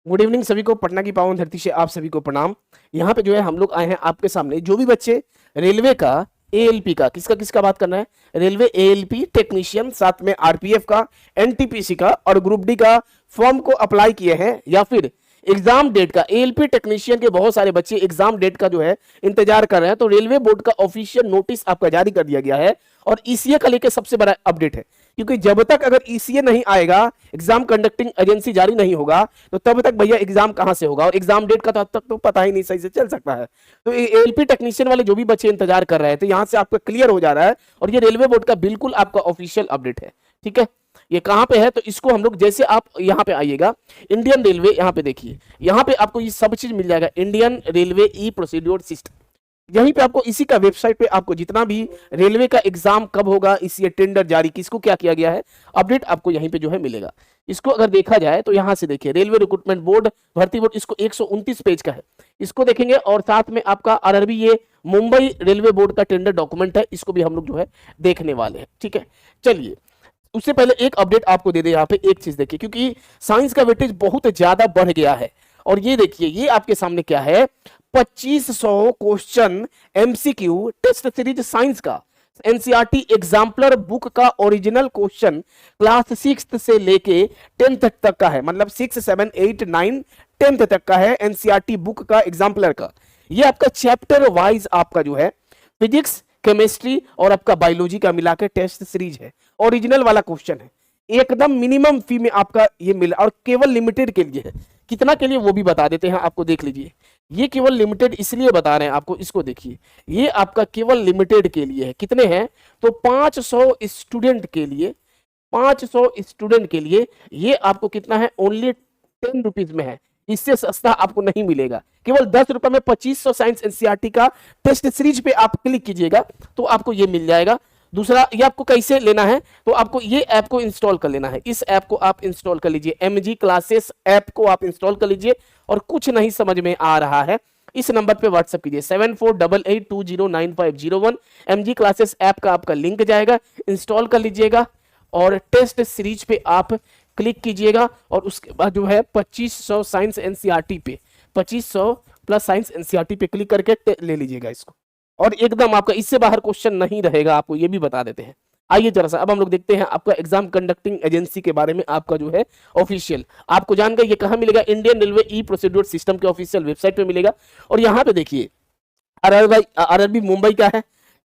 Good evening सभी को, पटना की पावन धरती से आप सभी को प्रणाम। यहाँ पे जो है हम लोग आए हैं आपके सामने, जो भी बच्चे रेलवे का एएलपी का, किसका बात करना है, रेलवे एएलपी टेक्नीशियन, साथ में आरपीएफ का, एनटीपीसी का और ग्रुप डी का फॉर्म को अप्लाई किए हैं, या फिर एग्जाम डेट का, एएलपी टेक्नीशियन के बहुत सारे बच्चे एग्जाम डेट का जो है इंतजार कर रहे हैं, तो रेलवे बोर्ड का ऑफिशियल नोटिस आपका जारी कर दिया गया है। और ईसीए का लेकर सबसे बड़ा अपडेट है, क्योंकि जब तक अगर ईसीए नहीं आएगा, एग्जाम कंडक्टिंग एजेंसी जारी नहीं होगा, तो तब तक भैया एग्जाम कहां से होगा, और एग्जाम डेट का तो अब तक तो पता ही नहीं सही से चल सकता है। तो एएलपी टेक्नीशियन वाले जो भी बच्चे इंतजार कर रहे हैं, तो यहां से आपका क्लियर हो जा रहा है, और ये रेलवे बोर्ड का बिल्कुल आपका ऑफिशियल अपडेट है। ठीक है, ये कहां पे है, तो इसको हम लोग, जैसे आप यहां पे आइएगा, इंडियन रेलवे, यहां पे देखिए, यहां पे आपको ये सब चीज मिल जाएगा, इंडियन रेलवे ई प्रोसीड्योर सिस्टम। यहीं पे आपको, इसी का वेबसाइट पे आपको जितना भी रेलवे का एग्जाम कब होगा, इसी टेंडर जारी किसको क्या किया गया है, अपडेट आपको यहीं पे जो है मिलेगा। इसको अगर देखा जाए तो यहां से देखिए, रेलवे रिक्रूटमेंट बोर्ड भर्ती बोर्ड, इसको 129 पेज का है, इसको देखेंगे। और साथ में आपका आरआरबी, ये मुंबई रेलवे बोर्ड का टेंडर डॉक्यूमेंट है, इसको भी हम लोग जो है देखने वाले हैं। ठीक है, चलिए उससे पहले एक अपडेट आपको दे दे, यहाँ पे एक चीज देखिए, क्योंकि साइंस का वेटेज बहुत ज्यादा बढ़ गया है। और ये देखिए, ये आपके सामने क्या है, 2500 question MCQ test series science का, एनसीईआरटी एग्जाम्पलर बुक का ओरिजिनल क्वेश्चन क्लास 6 से लेके 10th तक का है, मतलब 6, 7, 8, 9, 10th तक का है एनसीईआरटी बुक का एग्जाम्पलर का। ये आपका चैप्टर वाइज आपका जो है फिजिक्स, केमिस्ट्री और आपका बायोलॉजी का मिलाकर टेस्ट सीरीज है, ओरिजिनल वाला क्वेश्चन है, एकदम मिनिमम फी में आपका ये मिला, और केवल लिमिटेड के लिए है। कितना के लिए वो भी बता देते हैं आपको, देख लीजिए, ये केवल लिमिटेड इसलिए बता रहे हैं आपको, इसको देखिए, ये आपका केवल लिमिटेड के लिए है। कितने हैं, तो 500 स्टूडेंट के लिए, 500 स्टूडेंट के लिए ये आपको कितना है, ओनली 10 रुपीज में है, इससे सस्ता आपको नहीं मिलेगा। केवल 10 रुपए में 2500 साइंस एनसीईआरटी का टेस्ट सीरीज पे आप क्लिक कीजिएगा तो आपको ये मिल जाएगा। दूसरा, ये आपको कैसे लेना है, तो आपको ये ऐप को इंस्टॉल कर लेना है, इस ऐप को आप इंस्टॉल कर लीजिए, एमजी क्लासेस ऐप को आप इंस्टॉल कर लीजिए। और कुछ नहीं समझ में आ रहा है, इस नंबर पे व्हाट्सएप कीजिए 7488209501, एमजी क्लासेस ऐप का आपका लिंक जाएगा, इंस्टॉल कर लीजिएगा और टेस्ट सीरीज पे आप क्लिक कीजिएगा। और उसके बाद जो है 2500 साइंस एनसीईआरटी पे, 2500 प्लस साइंस एनसीईआरटी पे क्लिक करके ले लीजिएगा इसको, और एकदम आपका इससे बाहर क्वेश्चन नहीं रहेगा, आपको ये भी बता देते हैं। आइए जरा सा अब हम लोग देखते हैं आपका एग्जाम कंडक्टिंग एजेंसी के बारे में, आपका जो है ऑफिशियल आपको जानकारी, ये कहां मिलेगा, इंडियन रेलवे ई प्रोसीड्योर सिस्टम के ऑफिशियल वेबसाइट पे मिलेगा। और यहाँ पे देखिए, आरआरबी मुंबई का है,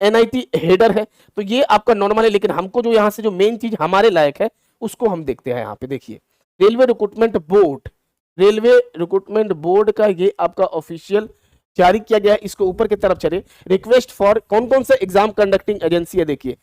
एनआईटी हेडर है, तो ये आपका नॉर्मल है, लेकिन हमको जो यहाँ से जो मेन चीज हमारे लायक है उसको हम देखते हैं। यहाँ पे देखिए, railway recruitment board, railway recruitment board का ये आपका ऑफिशियल जारी किया गया है। इसको ऊपर की तरफ चले, रिक्वेस्ट फॉर कौन कौन सा एग्जाम कंडक्टिंग एजेंसी है, देखिए,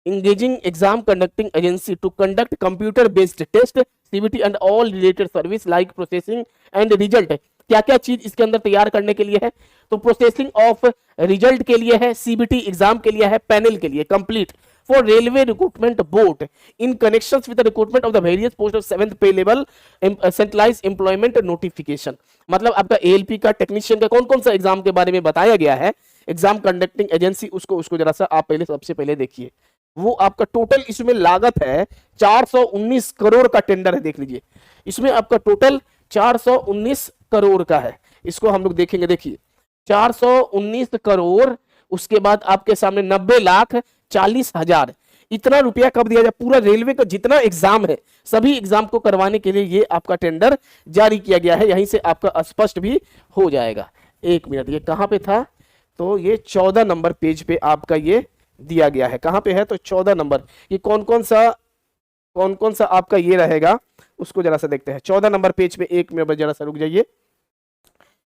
engaging exam conducting agency to conduct computer based test, CBT and all related service like processing and result। क्या क्या चीज इसके अंदर तैयार करने के लिए है, तो प्रोसेसिंग ऑफ रिजल्ट के लिए है, सीबीटी एग्जाम के लिए है, पैनल के लिए, complete for railway recruitment board in connection with the recruitment of the various post of 7th पे लेवल सेंट्रलाइज एम्प्लॉयमेंट नोटिफिकेशन। मतलब आपका एएलपी का टेक्नीशियन का कौन कौन सा एग्जाम के बारे में बताया गया है, एग्जाम कंडक्टिंग एजेंसी, उसको जरा सा आप पहले, सबसे पहले देखिए, वो आपका टोटल इसमें लागत है 419 करोड़ का टेंडर है, देख लीजिए, इसमें आपका टोटल 419 करोड़ का है। इसको हम लोग देखेंगे, देखिए 419 करोड़, उसके बाद आपके सामने 90,40,000, इतना रुपया कब दिया जाए, पूरा रेलवे का जितना एग्जाम है सभी एग्जाम को करवाने के लिए ये आपका टेंडर जारी किया गया है। यहीं से आपका स्पष्ट भी हो जाएगा। एक मिनट, ये कहां पे था, तो ये 14 नंबर पेज पे आपका ये दिया गया है, कहां पे है, तो 14 नंबर। ये कौन कौन सा आपका ये रहेगा, उसको जरा सा देखते हैं। 14 नंबर पेज पे, एक मिनट जरा सा रुक जाइए,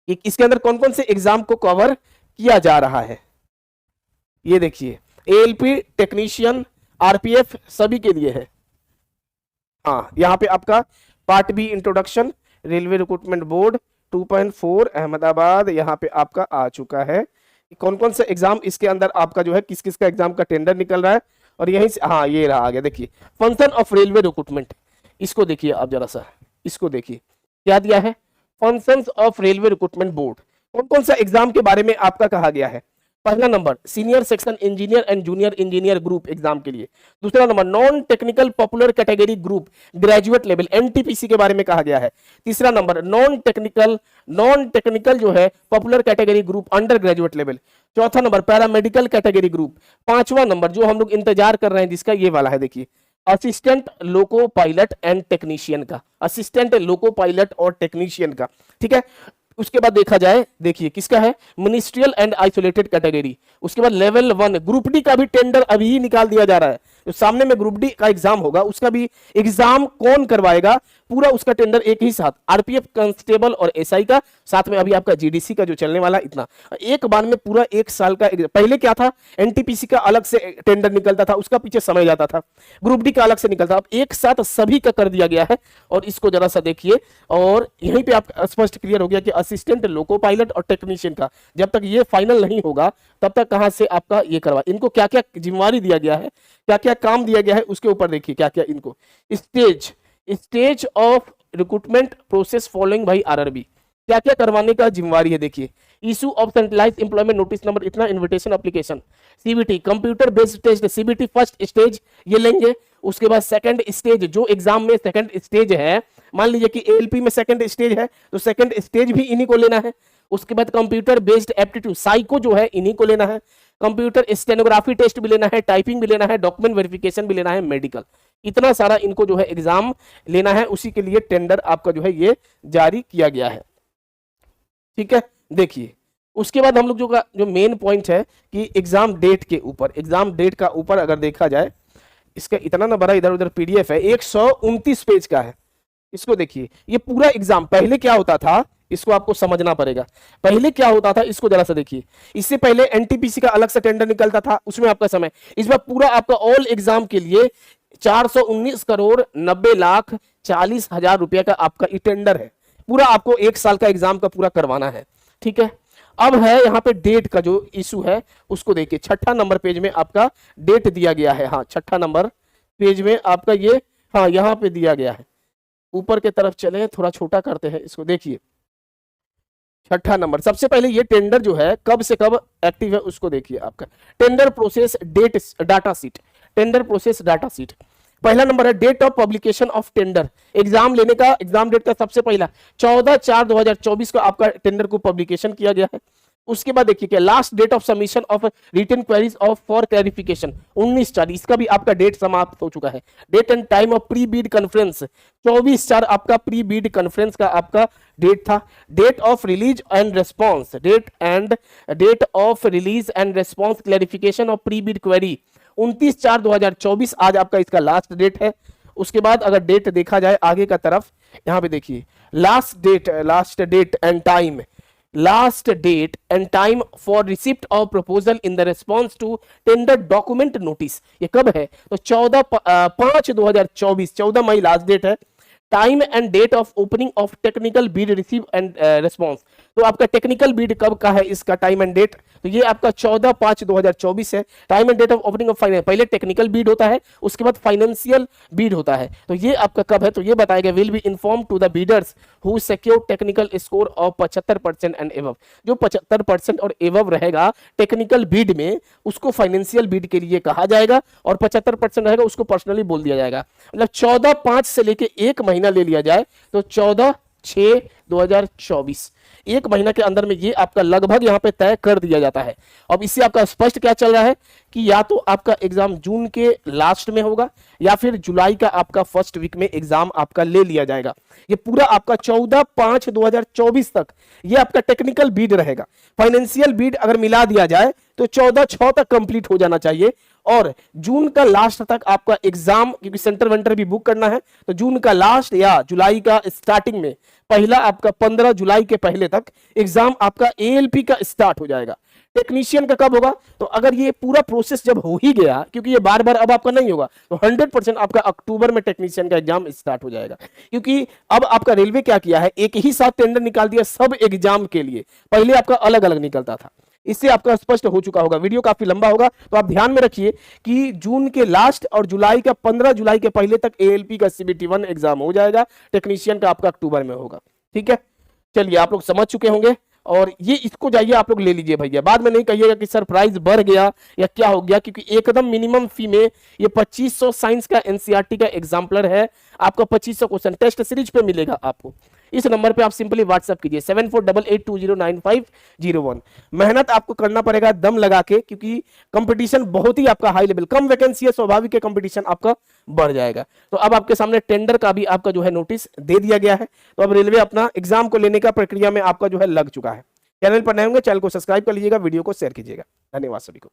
इसके अंदर कौन कौन से एग्जाम को कवर किया जा रहा है, ये देखिए, एएलपी टेक्नीशियन, आरपीएफ सभी के लिए है। हाँ, यहाँ पे आपका part B introduction, railway recruitment board 2.4 Ahmedabad, यहाँ पे आपका आ चुका है। कौन कौन सा एग्जाम इसके अंदर आपका जो है, किस किस का एग्जाम का टेंडर निकल रहा है, और यहीं से, हाँ ये रहा आ गया, देखिए, फंक्शन ऑफ रेलवे रिक्रूटमेंट, इसको देखिए आप जरा सा, इसको देखिए क्या दिया है, functions of railway recruitment board, कौन कौन सा एग्जाम के बारे में आपका कहा गया है। पहला number senior section engineer and junior engineer group exam के लिए। दूसरा number non technical popular category group graduate level NTPC के बारे में कहा गया है। तीसरा नंबर नॉन टेक्निकल जो है popular category group under graduate level. चौथा नंबर पैरामेडिकल कैटेगरी ग्रुप। पांचवा नंबर जो हम लोग इंतजार कर रहे हैं जिसका, ये वाला है, देखिए assistant loco pilot and technician का, असिस्टेंट लोको पायलट और टेक्नीशियन का, ठीक है। उसके बाद देखा जाए, देखिए किसका है, मिनिस्ट्रियल एंड आइसोलेटेड कैटेगरी। उसके बाद लेवल 1 ग्रुप डी का भी टेंडर अभी ही निकाल दिया जा रहा है। तो सामने में ग्रुप डी का एग्जाम होगा, उसका भी एग्जाम कौन करवाएगा, पूरा उसका टेंडर एक ही साथ, आरपीएफ कांस्टेबल और एसआई का, साथ में अभी आपका जीडीसी का जो चलने वाला, इतना एक बार में पूरा एक साल का। पहले क्या था, एनटीपीसी का अलग से टेंडर निकलता था, उसका पीछे समय जाता था, ग्रुप डी का अलग से निकलता, अब एक साथ सभी का कर दिया गया है। और इसको जरा सा देखिए, और यहीं पे आप स्पष्ट क्लियर हो गया कि असिस्टेंट लोको पायलट और टेक्नीशियन का जब तक ये फाइनल नहीं होगा तब तक कहां से आपका ये करवा, इनको क्या क्या जिम्मेवारी दिया गया है, क्या क्या काम दिया गया है, उसके ऊपर देखिए क्या क्या इनको। Stage of recruitment process following भाई आरआरबी, क्या क्या करवाने का जिम्मेवारी है, देखिए issue of centralised employment notice number इतना, invitation application, CBT computer based test, CBT first stage ये लेंगे। उसके बाद सेकंड स्टेज, जो एग्जाम में सेकंड स्टेज है, मान लीजिए कि एएलपी में सेकंड स्टेज है तो सेकंड स्टेज भी इन्हीं को लेना है। उसके बाद कंप्यूटर बेस्ड एप्टीट्यूड साइको जो है इन्हीं को लेना है। कंप्यूटर स्टेनोग्राफी टेस्ट भी लेना है, टाइपिंग भी लेना है, डॉक्यूमेंट वेरिफिकेशन भी लेना है, मेडिकल, इतना सारा इनको जो है एग्जाम लेना है। उसी के लिए टेंडर आपका जो है ये जारी किया गया है, ठीक है। देखिए उसके बाद हम लोग जो मेन पॉइंट है कि एग्जाम डेट के ऊपर, एग्जाम डेट का ऊपर अगर देखा जाए, इसका इतना ना बड़ा इधर उधर पीडीएफ है, 129 पेज का है। इसको देखिए, ये पूरा एग्जाम पहले क्या होता था इसको आपको समझना पड़ेगा। पहले क्या होता था इसको जरा सा देखिए, इससे पहले एनटीपीसी का अलग से टेंडर निकलता था, उसमें आपका समय, इस बार पूरा आपका ऑल एग्जाम के लिए 419 करोड़ 90 लाख 40 हजार रुपया का आपका ये टेंडर है। पूरा आपको एक साल का एग्जाम का पूरा करवाना है, ठीक है। अब है यहाँ पे डेट का जो इशू है उसको देखिए, छठा नंबर पेज में आपका डेट दिया गया है। हाँ, छठा नंबर पेज में आपका ये, हाँ यहाँ पे दिया गया है। ऊपर के तरफ चले, थोड़ा छोटा करते हैं इसको, देखिए छठा नंबर, सबसे पहले ये टेंडर जो है कब से कब एक्टिव है उसको देखिए। आपका tender process date data sheet, tender process data sheet, पहला नंबर है date of publication of tender, exam लेने का एग्जाम डेट का सबसे पहला 14/4/2024 को आपका टेंडर को पब्लिकेशन किया गया है। उसके बाद देखिए क्या last date of submission of written queries of for clarification 19/4, इसका भी आपका डेट समाप्त हो चुका है। Date and time of pre bid conference 24/4 आपका प्री बीड कॉन्फ्रेंस का आपका डेट था। Date of release and response, date of release and response clarification of pre bid query 29/4/2024 आज आपका इसका लास्ट डेट है। उसके बाद अगर डेट देखा जाए आगे का तरफ, यहां पे देखिए last date and time for receipt of proposal in the response to tender document notice, ये कब है तो 14/5/2024, 14 मई लास्ट डेट है। Time and date of opening of technical bid receive and response, तो आपका टेक्निकल बीड कब का है, इसका टाइम एंड डेट, तो ये आपका 14/5/2024 है। Time and date of opening of finance, पहले टेक्निकल बीड होता है उसके बाद फाइनेंशियल बीड होता है, तो ये आपका कब है तो ये बताएगा will be inform to the bidders who secure technical score of 75% and above, जो 75% और एबव रहेगा टेक्निकल बीड में उसको फाइनेंशियल बीड के लिए कहा जाएगा, और 75% रहेगा उसको पर्सनली बोल दिया जाएगा। मतलब 14/5 से लेके एक महीना ले लिया जाए तो 14/6/2024, एक महीना के अंदर में ये आपका लगभग यहां पे तय कर दिया जाता है। अब इससे आपका स्पष्ट क्या चल रहा है कि या तो आपका एग्जाम जून के लास्ट में होगा या फिर जुलाई का आपका फर्स्ट वीक में एग्जाम आपका ले लिया जाएगा। ये पूरा आपका 14/5/2024 तक ये आपका टेक्निकल बीड रहेगा। फाइनेंशियल बीड अगर मिला दिया जाए तो 14/6 तक कंप्लीट हो जाना चाहिए, और जून का लास्ट तक आपका एग्जाम, क्योंकि सेंटर वेंटर भी बुक करना है, तो जून का लास्ट या जुलाई का स्टार्टिंग में पहला आपका 15 जुलाई के पहले तक एग्जाम आपका एएलपी का स्टार्ट हो जाएगा। टेक्नीशियन का कब होगा तो अगर ये पूरा प्रोसेस जब हो ही गया, क्योंकि ये बार बार अब आपका नहीं होगा, तो 100% आपका अक्टूबर में टेक्नीशियन का एग्जाम स्टार्ट हो जाएगा। क्योंकि अब आपका रेलवे क्या किया है, एक ही साथ टेंडर निकाल दिया सब एग्जाम के लिए, पहले आपका अलग अलग निकलता था। इससे आपका स्पष्ट हो चुका होगा, वीडियो काफी लंबा होगा तो आप ध्यान में रखिए कि जून के लास्ट और जुलाई का 15 जुलाई के पहले तक एएलपी का सीबीटी 1 एग्जाम हो जाएगा, टेक्नीशियन का आपका अक्टूबर में होगा। ठीक है, चलिए आप लोग समझ चुके होंगे। और ये इसको जाइए आप लोग ले लीजिए भैया, बाद में नहीं कहिएगा कि सर प्राइस बढ़ गया या क्या हो गया, क्योंकि एकदम मिनिमम फी में ये 2500 साइंस का एनसीईआरटी का एग्जाम्पलर है, आपका 2500 क्वेश्चन टेस्ट सीरीज पे मिलेगा आपको। इस नंबर पे आप सिंपली व्हाट्सएप कीजिए 7488209501। मेहनत आपको करना पड़ेगा दम लगा के, क्योंकि कंपटीशन बहुत ही आपका हाई लेवल, कम वैकेंसी है, स्वाभाविक है कंपटीशन आपका बढ़ जाएगा। तो अब आपके सामने टेंडर का भी आपका जो है नोटिस दे दिया गया है, तो अब रेलवे अपना एग्जाम को लेने का प्रक्रिया में आपका जो है लग चुका है। चैनल पर नए होंगे चैनल को सब्सक्राइब कर लीजिएगा, वीडियो को शेयर कीजिएगा। धन्यवाद सभी को।